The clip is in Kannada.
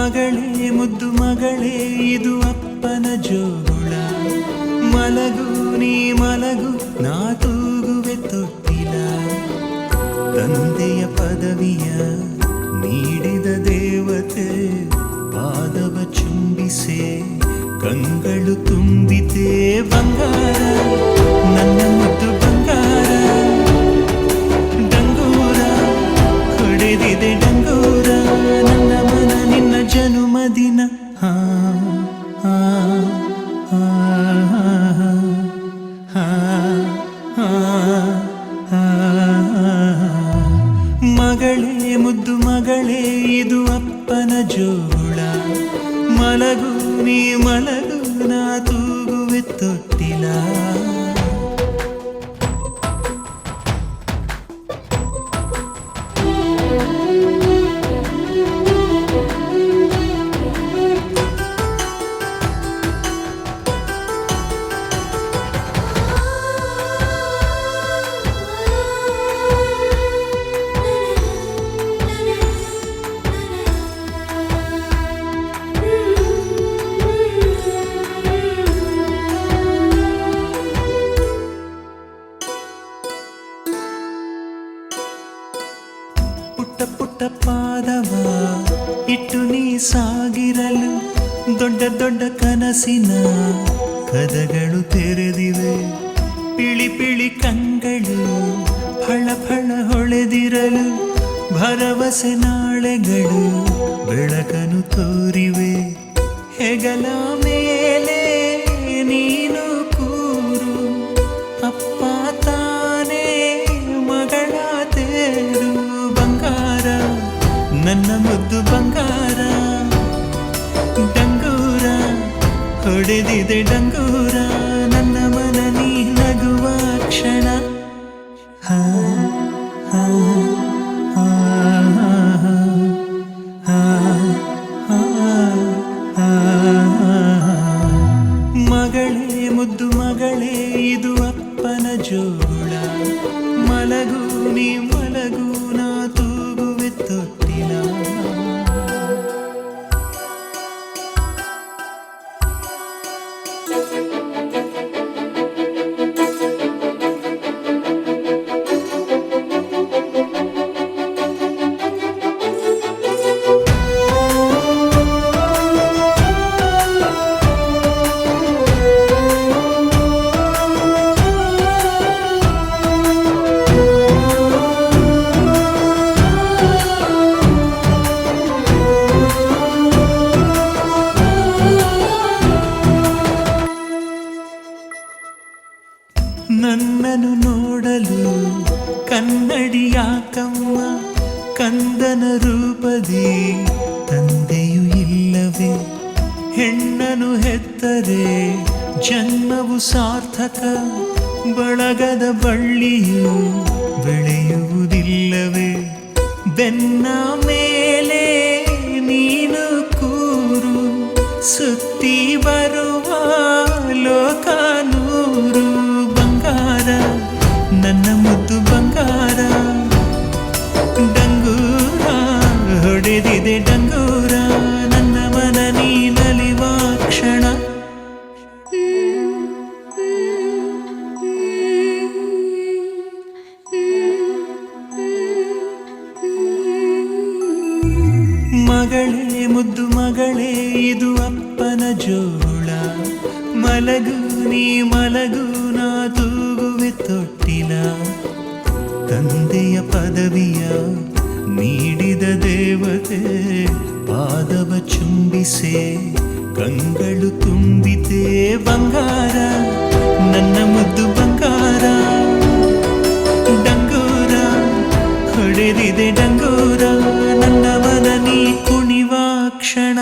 ಮಗಳೇ ಮುದ್ದು ಮಗಳೇ ಇದು ಅಪ್ಪನ ಜೋಗುಳ. ಮಲಗು ನೀ ಮಲಗು ನಾ ತೂಗುವೆ ತೊಟ್ಟಿಲ. ತಂದೆಯ ಪದವಿಯ ನೀಡಿದ ದೇವತೆ ಪಾದವ ಚುಂಬಿಸೆ ಕಂಗಳು ತುಂಬಿತೆ ಬಂಗಾರ ನನ್ನ ಮುದ್ದು ಬಂಗಾರ. ಡಂಗೂರ ಹೊಡೆದಿದೆ ಡಂಗೂರ ನನ್ನ ಮನ ನಿನ್ನ ಜನುಮದಿನ. ಮಗಳೇ ಮುದ್ದು ಮಗಳೇ ಇದು ಅಪ್ಪನ ಜೋಗುಳ. ಮಲಗು ನೀ ಮಲಗು ನಾ ತೂಗುವೆ ತೊಟ್ಟಿಲ. ಪುಟ್ಟ ಪುಟ್ಟ ಪಾದವ ಇಟ್ಟು ನೀ ಸಾಗಿರಲು ದೊಡ್ಡ ದೊಡ್ಡ ಕನಸಿನ ಕದಗಳು ತೆರೆದಿವೆ. ಪಿಳಿ ಪಿಳಿ ಕಂಗಳು ಫಳ ಫಳ ಹೊಳೆದಿರಲು ಭರವಸೆ ನಾಳೆಗಳು ಬೆಳಕನು ತೋರಿವೆ. ಹೆಗಲ ಮೇಲೆ ನೀನು ಕೂರು ಅಪ್ಪ ತಾನೇ ಮಗಳ ತೇರು. ಬಂಗಾರ ನನ್ನ ಮುದ್ದು ಬಂಗಾರ. ಡಂಗೂರ ಹೊಡೆದಿದೆ ಡಂಗೂರ ನನ್ನ ಮನ ನೀ ನಗುವ ಕ್ಷಣ. ಮಗಳೇ ಮುದ್ದು ಮಗಳೇ ಇದು ಅಪ್ಪನ ಜೋಗುಳ. ಮಲಗು ನೀ ಮಲಗು ನಾ ತೂಗುವೆ ತೊಟ್ಟಿಲ. ನನ್ನನ್ನು ನೋಡಲು ಕನ್ನಡಿಯಾಕಮ್ಮ ಕಂದನ ರೂಪದಿ ತಂದೆಯು ಇಲ್ಲವೇ. ಹೆಣ್ಣನು ಹೆತ್ತರೆ ಜನ್ಮವು ಸಾರ್ಥಕ ಬಳಗದ ಬಳ್ಳಿಯು ಬೆಳೆಯುವುದಿಲ್ಲವೇ. ಬೆನ್ನ ಮೇಲೆ ನೀನು ಕೂರು ಸುತ್ತಿ ಬರುವ ಲೋಕ ನೂರು. ನನ್ನ ಮುದ್ದು ಬಂಗಾರ. ಡಂಗೂರ ಹೊಡೆದಿದೆ ಡಂಗೂರ ನನ್ನ ಮನ ನೀ ನಲಿವ ಕ್ಷಣ. ಮಗಳೇ ಮುದ್ದು ಮಗಳೇ ಇದು ಅಪ್ಪನ ಜೋಗುಳ. ಮಲಗು ನೀ ಮಲಗು ನಾ ತೂಗುವೆ ತೊಟ್ಟಿಲ. ತಂದೆಯ ಪದವಿಯ ನೀಡಿದ ದೇವತೆ ಪಾದವ ಚುಂಬಿಸೆ ಕಂಗಳು ತುಂಬಿತೆ ಬಂಗಾರ ನನ್ನ ಮುದ್ದು ಬಂಗಾರ. ಡಂಗೂರ ಹೊಡೆದಿದೆ ಡಂಗೂರ ನನ್ನ ಮನ ನೀ ಕುಣಿವ ಕ್ಷಣ.